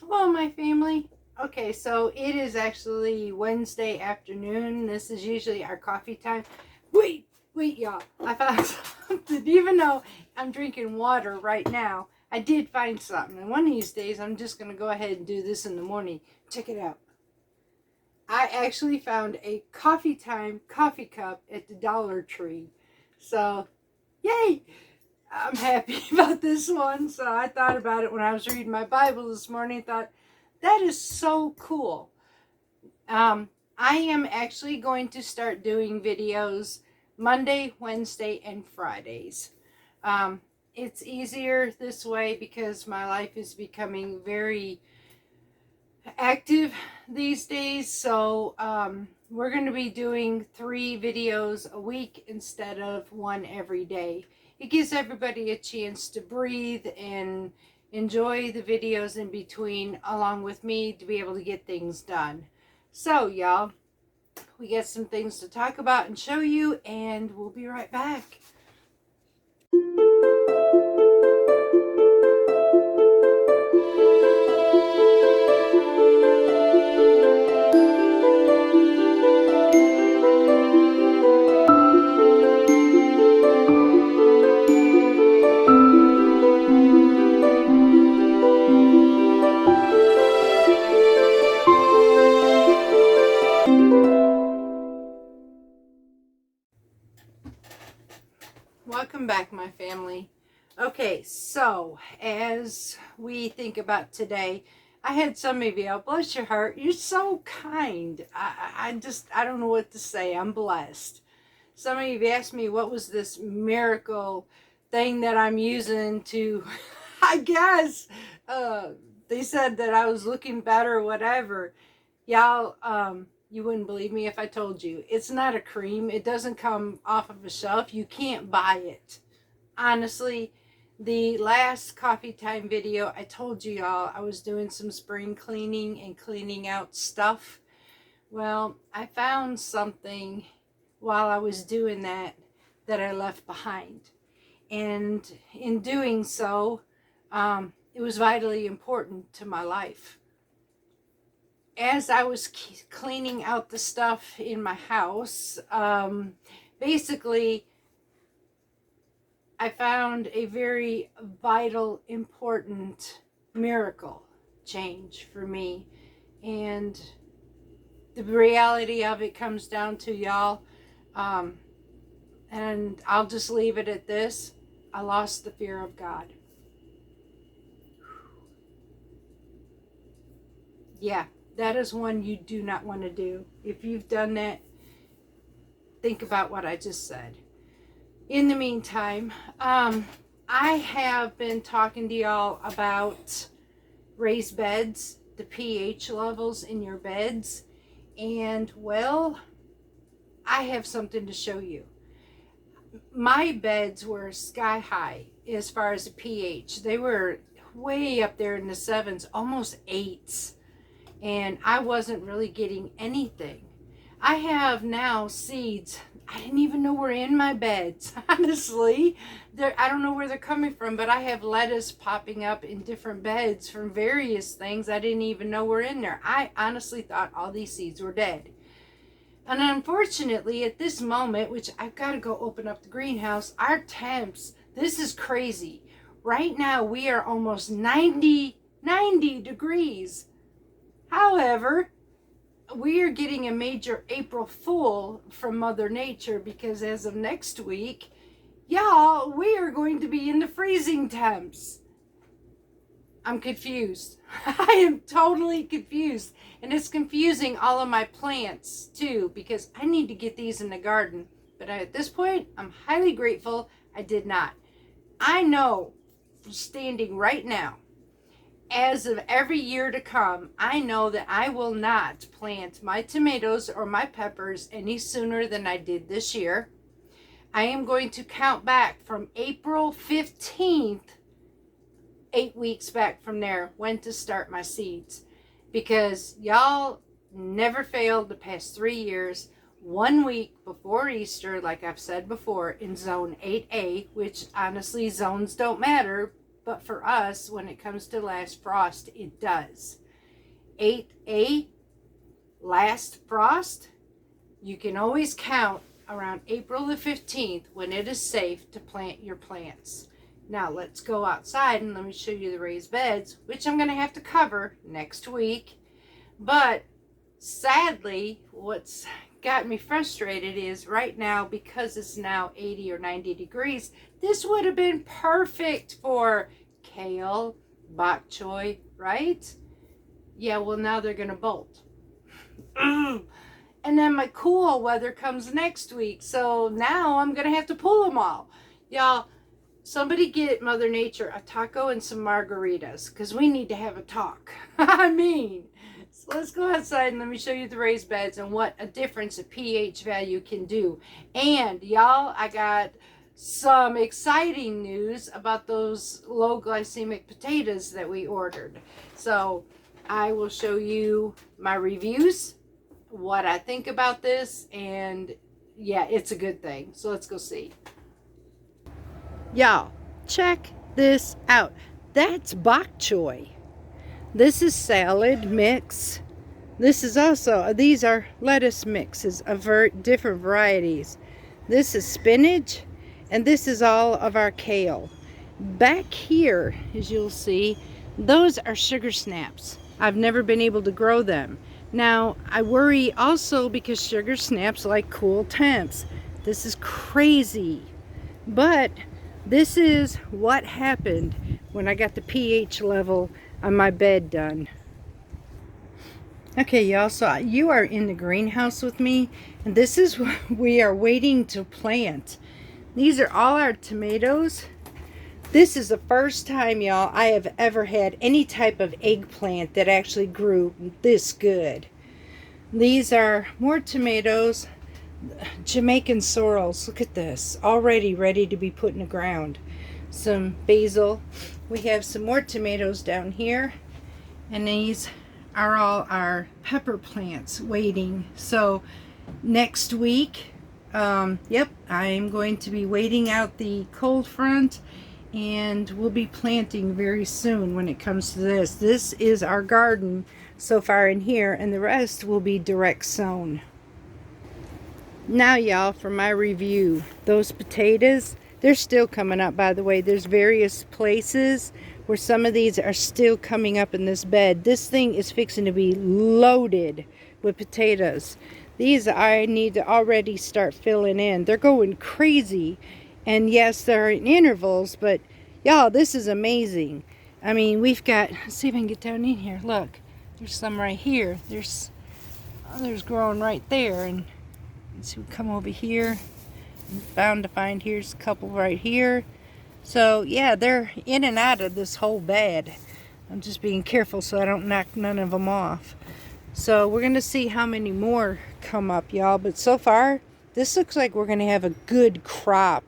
Hello, my family. Okay, so it is actually Wednesday afternoon. This is usually our coffee time. Wait, y'all. I found something. Even though I'm drinking water right now, I did find something. And one of these days, I'm just going to go ahead and do this in the morning. Check it out. I actually found a coffee time coffee cup at the Dollar Tree. So, yay! I'm happy about this one. So I thought about it when I was reading my Bible this morning. Thought, that is so cool. I am actually going to start doing videos Monday, Wednesday, and Fridays. It's easier this way because my life is becoming very active these days. So we're going to be doing 3 videos a week instead of 1 every day. It gives everybody a chance to breathe and enjoy the videos in between along with me to be able to get things done. So y'all, we got some things to talk about and show you, and we'll be right back. Welcome back, my family. Okay, so as we think about today, I had some of you, bless your heart, you're so kind. I don't know what to say. I'm blessed. Some of you asked me what was this miracle thing that I'm using to, I guess, they said that I was looking better or whatever. Y'all, you wouldn't believe me if I told you. It's not a cream. It doesn't come off of a shelf. You can't buy it. Honestly, the last coffee time video, I told you y'all I was doing some spring cleaning and cleaning out stuff. Well, I found something while I was doing that I left behind. And in doing so, it was vitally important to my life. As I was cleaning out the stuff in my house, basically, I found a very vital, important miracle change for me. And the reality of it comes down to, y'all, and I'll just leave it at this. I lost the fear of God. Yeah, that is one you do not want to do. If you've done that, think about what I just said. In the meantime, I have been talking to y'all about raised beds, the pH levels in your beds, and well, I have something to show you. My beds were sky high as far as the pH. They were way up there in the 7s, almost 8s, and I wasn't really getting anything. I have now seeds I didn't even know were in my beds, honestly. I don't know where they're coming from, but I have lettuce popping up in different beds from various things I didn't even know were in there. I honestly thought all these seeds were dead. And unfortunately, at this moment, which I've got to go open up the greenhouse, our temps, this is crazy. Right now, we are almost 90 degrees. However, we are getting a major April Fool from Mother Nature because as of next week, y'all, we are going to be in the freezing temps. I'm confused. I am totally confused. And it's confusing all of my plants too because I need to get these in the garden. But at this point, I'm highly grateful I did not. I know, standing right now, as of every year to come, I know that I will not plant my tomatoes or my peppers any sooner than I did this year. I am going to count back from April 15th, 8 weeks back from there, when to start my seeds. Because y'all never failed the past 3 years, 1 week before Easter, like I've said before, in zone 8A, which honestly zones don't matter. but for us, when it comes to last frost, it does. 8A, last frost, you can always count around April the 15th when it is safe to plant your plants. Now let's go outside and let me show you the raised beds, which I'm going to have to cover next week. But sadly, what's got me frustrated is right now, because it's now 80 or 90 degrees, this would have been perfect for kale, bok choy, right? Yeah, well, now they're going to bolt. And then my cool weather comes next week. So now I'm going to have to pull them all. Y'all, somebody get Mother Nature a taco and some margaritas, because we need to have a talk. I mean, so let's go outside and let me show you the raised beds and what a difference a pH value can do. And y'all, I got some exciting news about those low glycemic potatoes that we ordered. So I will show you my reviews, what I think about this, and yeah, it's a good thing. So let's go see. Y'all, check this out. That's bok choy. This is salad mix. This is also, these are lettuce mixes of different varieties. This is spinach, and this is all of our kale. Back here, as you'll see, those are sugar snaps. I've never been able to grow them. Now, I worry also because sugar snaps like cool temps. This is crazy. But this is what happened when I got the pH level on my bed done. Okay, y'all, so you are in the greenhouse with me, and this is what we are waiting to plant. These are all our tomatoes. This is the first time, y'all, I have ever had any type of eggplant that actually grew this good. These are more tomatoes, Jamaican sorrels. Look at this, already ready to be put in the ground. Some basil. We have some more tomatoes down here, and these are all our pepper plants waiting. So next week, yep, I'm going to be waiting out the cold front, and we'll be planting very soon when it comes to this. This is our garden so far in here, and the rest will be direct sown. Now, y'all, for my review, those potatoes, they're still coming up, by the way. There's various places where some of these are still coming up in this bed. This thing is fixing to be loaded with potatoes. These I need to already start filling in. They're going crazy. And yes, they're in intervals, but y'all, this is amazing. I mean, we've got, let's see if I can get down in here. Look, there's some right here. There's others growing right there. And so we come over here. I'm bound to find here's a couple right here. So yeah, they're in and out of this whole bed. I'm just being careful so I don't knock none of them off. So we're going to see how many more come up, y'all. But so far, this looks like we're going to have a good crop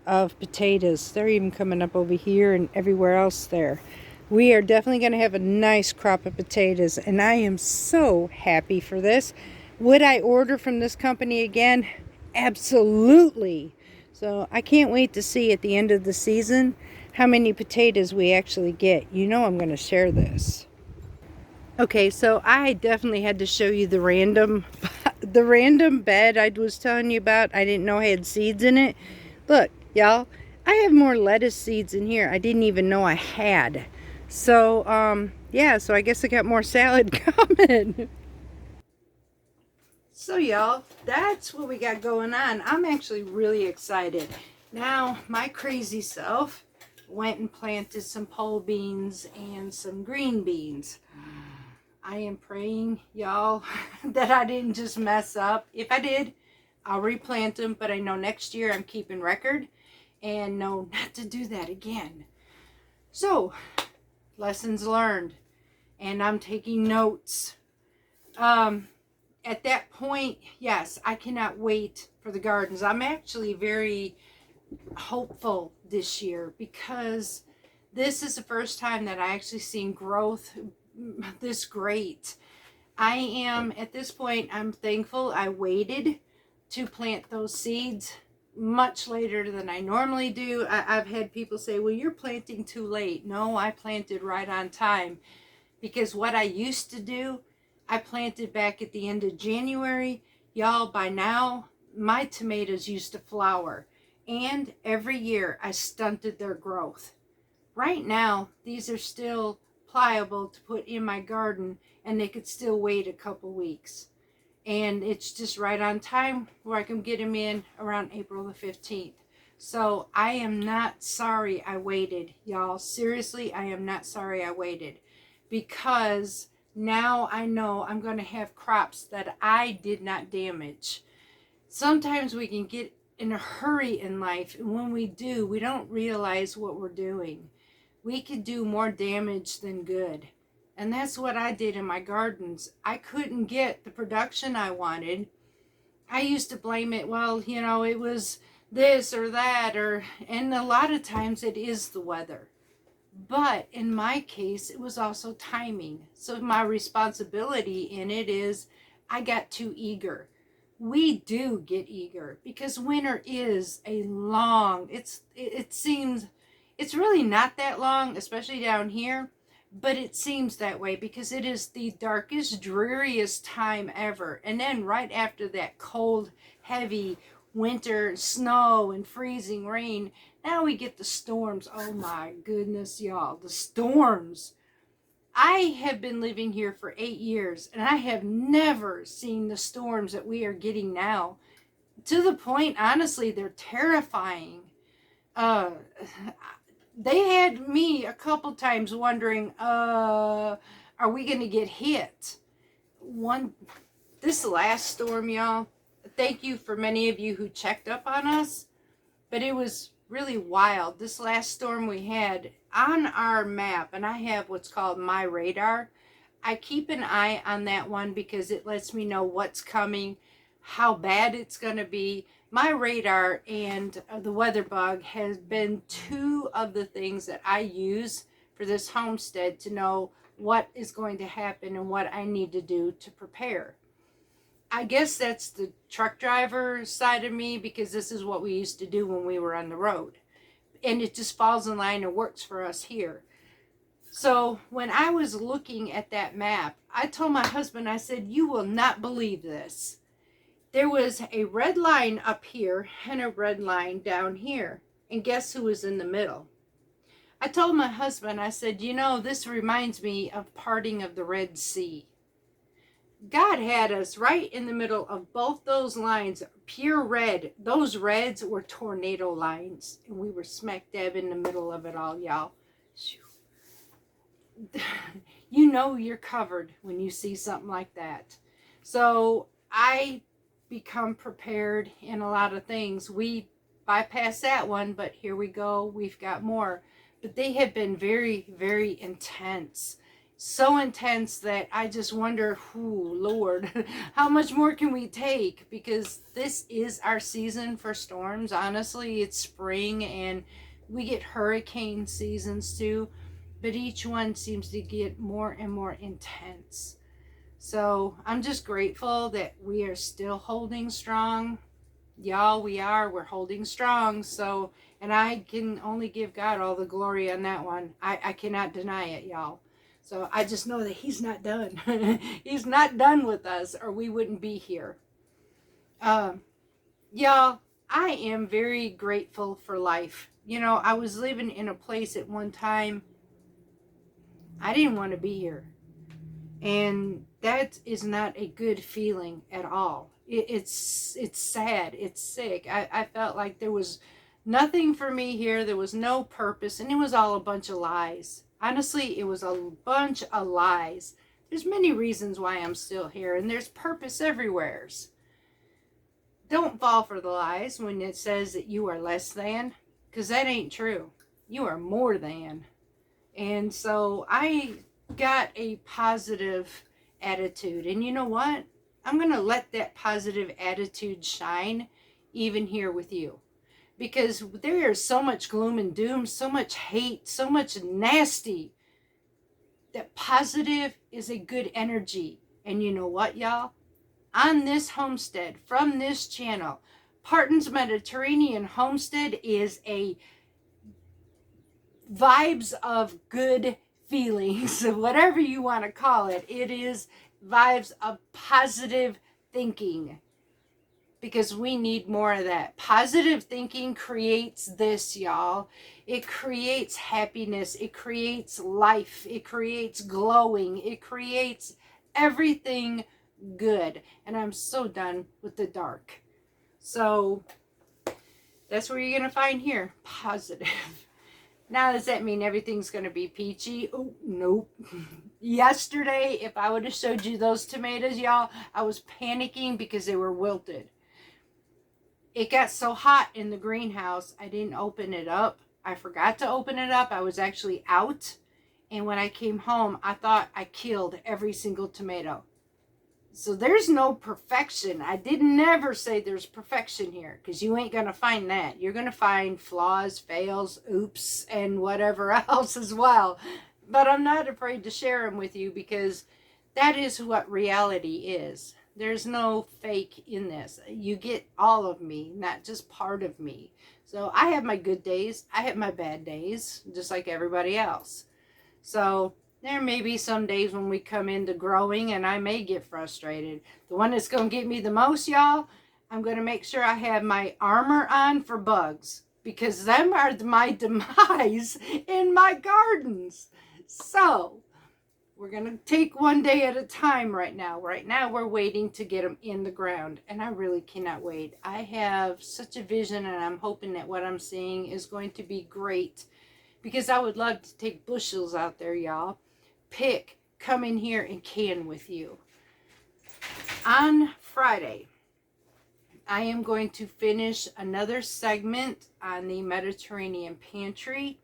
of potatoes. They're even coming up over here and everywhere else there. We are definitely going to have a nice crop of potatoes, and I am so happy for this. Would I order from this company again? Absolutely. So I can't wait to see at the end of the season how many potatoes we actually get. You know I'm going to share this. Okay, so I definitely had to show you the random bed I was telling you about. I didn't know I had seeds in it. Look, y'all, I have more lettuce seeds in here I didn't even know I had. So, yeah, so I guess I got more salad coming. So, y'all, that's what we got going on. I'm actually really excited. Now, my crazy self went and planted some pole beans and some green beans. I am praying, y'all, that I didn't just mess up. If I did, I'll replant them, but I know next year I'm keeping record and know not to do that again. So, lessons learned, and I'm taking notes. At that point, yes, I cannot wait for the gardens. I'm actually very hopeful this year because this is the first time that I actually seen growth this great. I am, at this point, I'm thankful I waited to plant those seeds much later than I normally do. I've had people say, well, you're planting too late. No, I planted right on time, because what I used to do, I planted back at the end of January. Y'all, by now, my tomatoes used to flower, and every year I stunted their growth. Right now, these are still pliable to put in my garden, and they could still wait a couple weeks. And it's just right on time where I can get them in around April the 15th. So I am not sorry I waited, y'all. Seriously, I am not sorry I waited, because now I know I'm going to have crops that I did not damage. Sometimes we can get in a hurry in life, and when we do, we don't realize what we're doing. We could do more damage than good. And that's what I did in my gardens. I couldn't get the production I wanted. I used to blame it, well, it was this or that, and a lot of times it is the weather. But in my case, it was also timing. So my responsibility in it is I got too eager. We do get eager because winter is a long, it seems, it's really not that long, especially down here, but it seems that way because it is the darkest, dreariest time ever. And then right after that cold, heavy winter, snow and freezing rain, now we get the storms. Oh my goodness, y'all, the storms. I have been living here for 8 years, and I have never seen the storms that we are getting now. To the point, honestly, they're terrifying. Uh, they had me a couple times wondering, are we going to get hit? This last storm, y'all, thank you for many of you who checked up on us, but it was really wild. This last storm we had on our map, and I have what's called My Radar. I keep an eye on that one because it lets me know what's coming, how bad it's going to be. My Radar and the Weather Bug has been two of the things that I use for this homestead to know what is going to happen and what I need to do to prepare. I guess that's the truck driver side of me, because this is what we used to do when we were on the road. And it just falls in line and works for us here. So when I was looking at that map, I told my husband, I said, you will not believe this. There was a red line up here and a red line down here. And guess who was in the middle? I told my husband, I said, this reminds me of parting of the Red Sea. God had us right in the middle of both those lines, pure red. Those reds were tornado lines, and we were smack dab in the middle of it all, y'all. You're covered when you see something like that. So I become prepared in a lot of things. We bypassed that one, but here we go. We've got more. But they have been very, very intense. So intense that I just wonder, Lord, how much more can we take? Because this is our season for storms. Honestly, it's spring and we get hurricane seasons too, but each one seems to get more and more intense. So I'm just grateful that we are still holding strong. Y'all, we're holding strong. So, and I can only give God all the glory on that one. I cannot deny it, y'all. So I just know that he's not done. He's not done with us, or we wouldn't be here. Y'all, I am very grateful for life. I was living in a place at one time, I didn't want to be here. And that is not a good feeling at all. It's sad. It's sick. I felt like there was nothing for me here. There was no purpose. And it was all a bunch of lies. Honestly, it was a bunch of lies. There's many reasons why I'm still here. And there's purpose everywhere. Don't fall for the lies when it says that you are less than. Because that ain't true. You are more than. And so I got a positive attitude, and you know what, I'm gonna let that positive attitude shine even here with you, because there is so much gloom and doom, so much hate, so much nasty. That positive is a good energy. And you know what, y'all, on this homestead, from this channel, Parton's Mediterranean Homestead is a vibes of good feelings, whatever you want to call it. It is vibes of positive thinking, because we need more of that. Positive thinking creates this, y'all. It creates happiness. It creates life. It creates glowing. It creates everything good. And I'm so done with the dark. So that's what you're going to find here. Positive. Now, does that mean everything's going to be peachy? Oh, nope. Yesterday, if I would have showed you those tomatoes, y'all, I was panicking because they were wilted. It got so hot in the greenhouse, I didn't open it up. I forgot to open it up. I was actually out. And when I came home, I thought I killed every single tomato. So there's no perfection. I did never say there's perfection here, because you ain't going to find that. You're going to find flaws, fails, oops, and whatever else as well. But I'm not afraid to share them with you, because that is what reality is. There's no fake in this. You get all of me, not just part of me. So I have my good days. I have my bad days, just like everybody else. So there may be some days when we come into growing and I may get frustrated. The one that's going to get me the most, y'all, I'm going to make sure I have my armor on for bugs, because them are my demise in my gardens. So we're going to take one day at a time right now. Right now, we're waiting to get them in the ground, and I really cannot wait. I have such a vision, and I'm hoping that what I'm seeing is going to be great, because I would love to take bushels out there, y'all. Pick, come in here and can with you. On Friday, I am going to finish another segment on the Mediterranean Pantry.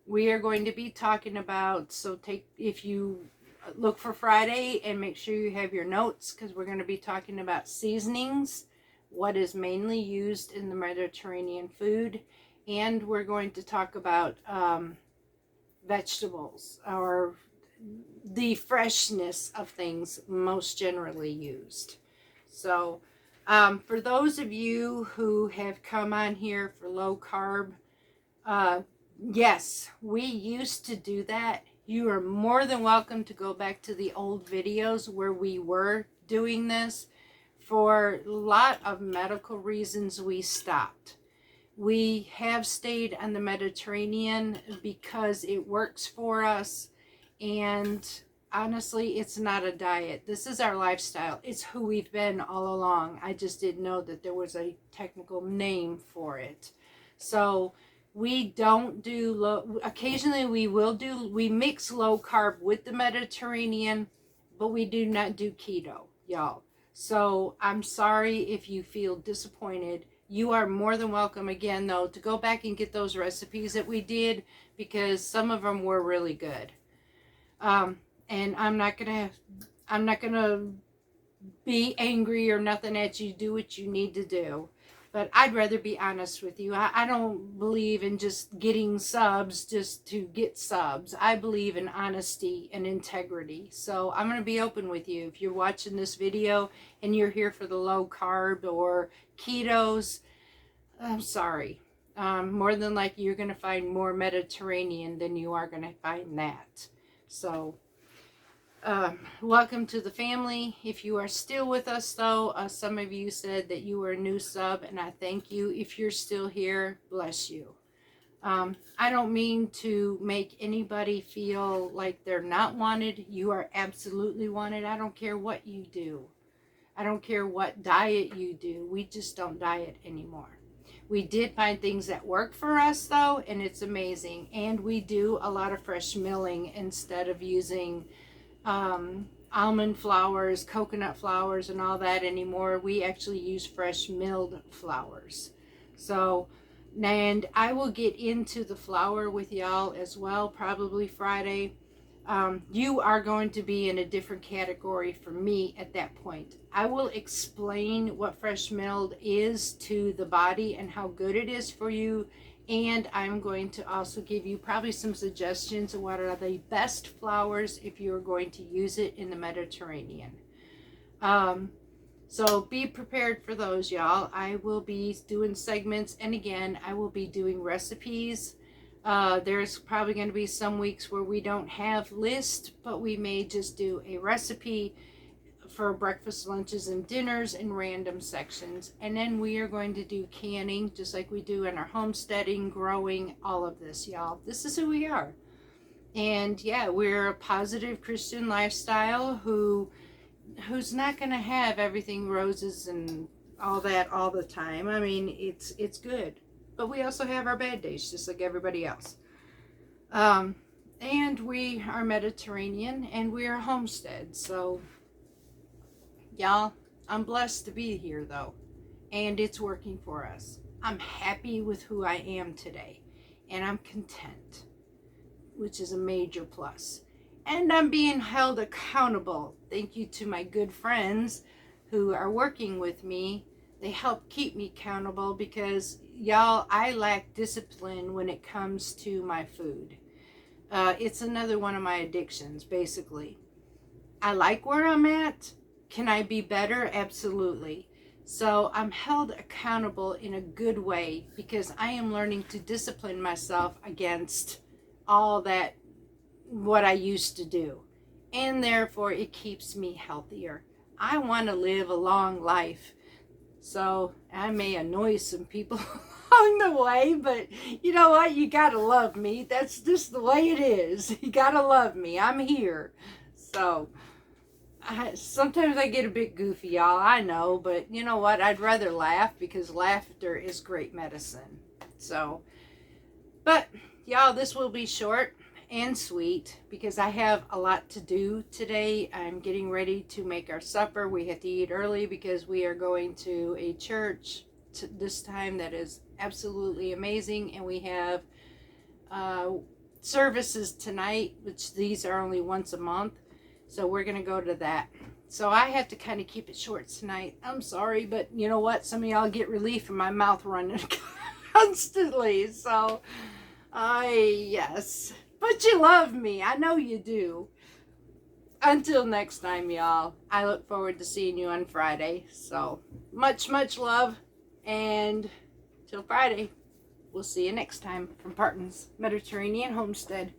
We are going to be talking about, so if you look for Friday and make sure you have your notes, because we're going to be talking about seasonings, what is mainly used in the Mediterranean food, and we're going to talk about vegetables, or the freshness of things most generally used. So for those of you who have come on here for low carb, yes, we used to do that. You are more than welcome to go back to the old videos where we were doing this. For a lot of medical reasons, we stopped. We have stayed on the Mediterranean because it works for us. And honestly, it's not a diet. This is our lifestyle. It's who we've been all along. I just didn't know that there was a technical name for it. So we don't do low, occasionally we mix low carb with the Mediterranean, but we do not do keto, y'all. So I'm sorry if you feel disappointed. You are more than welcome again, though, to go back and get those recipes that we did, because some of them were really good. And I'm not gonna be angry or nothing at you. Do what you need to do. But I'd rather be honest with you. I don't believe in just getting subs just to get subs. I believe in honesty and integrity. So I'm going to be open with you. If you're watching this video and you're here for the low carb or ketos, I'm sorry. More than likely, you're going to find more Mediterranean than you are going to find that. So welcome to the family. If you are still with us, though, some of you said that you were a new sub, and I thank you. If you're still here, bless you. I don't mean to make anybody feel like they're not wanted. You are absolutely wanted. I don't care what you do. I don't care what diet you do. We just don't diet anymore. We did find things that work for us, though, and it's amazing. And we do a lot of fresh milling instead of using almond flours, coconut flours, and all that anymore. We actually use fresh milled flours. So, and I will get into the flour with y'all as well, probably Friday. You are going to be in a different category for me at that point. I will explain what fresh milled is to the body and how good it is for you. And I'm going to also give you probably some suggestions of what are the best flours if you're going to use it in the Mediterranean. So be prepared for those, y'all. I will be doing segments, and again, I will be doing recipes. There's probably going to be some weeks where we don't have list, but we may just do a recipe for breakfast, lunches, and dinners in random sections. And then we are going to do canning, just like we do in our homesteading, growing, all of this, y'all. This is who we are. And yeah, we're a positive Christian lifestyle who's not going to have everything roses and all that all the time. I mean, it's good, but we also have our bad days, just like everybody else. And we are Mediterranean, and we are homestead. So, y'all, I'm blessed to be here, though, and it's working for us. I'm happy with who I am today, and I'm content, which is a major plus. And I'm being held accountable. Thank you to my good friends who are working with me. They help keep me accountable because, y'all, I lack discipline when it comes to my food. It's another one of my addictions, basically. I like where I'm at. Can I be better? Absolutely. So I'm held accountable in a good way because I am learning to discipline myself against all that what I used to do, and therefore it keeps me healthier. I want to live a long life, so I may annoy some people along the way, but you know what, you gotta love me. That's just the way it is. You gotta love me. I'm here. So sometimes I get a bit goofy, y'all, I know, but you know what, I'd rather laugh because laughter is great medicine. So, but y'all, this will be short and sweet because I have a lot to do today. I'm getting ready to make our supper. We have to eat early because we are going to a church this time that is absolutely amazing, and we have services tonight, which these are only once a month, so we're gonna go to that. So I have to kind of keep it short tonight. I'm sorry, but you know what, some of y'all get relief from my mouth running constantly. So yes, but you love me. I know you do. Until next time, y'all, I look forward to seeing you on Friday. So, much love. And till Friday, we'll see you next time from Parton's Mediterranean Homestead.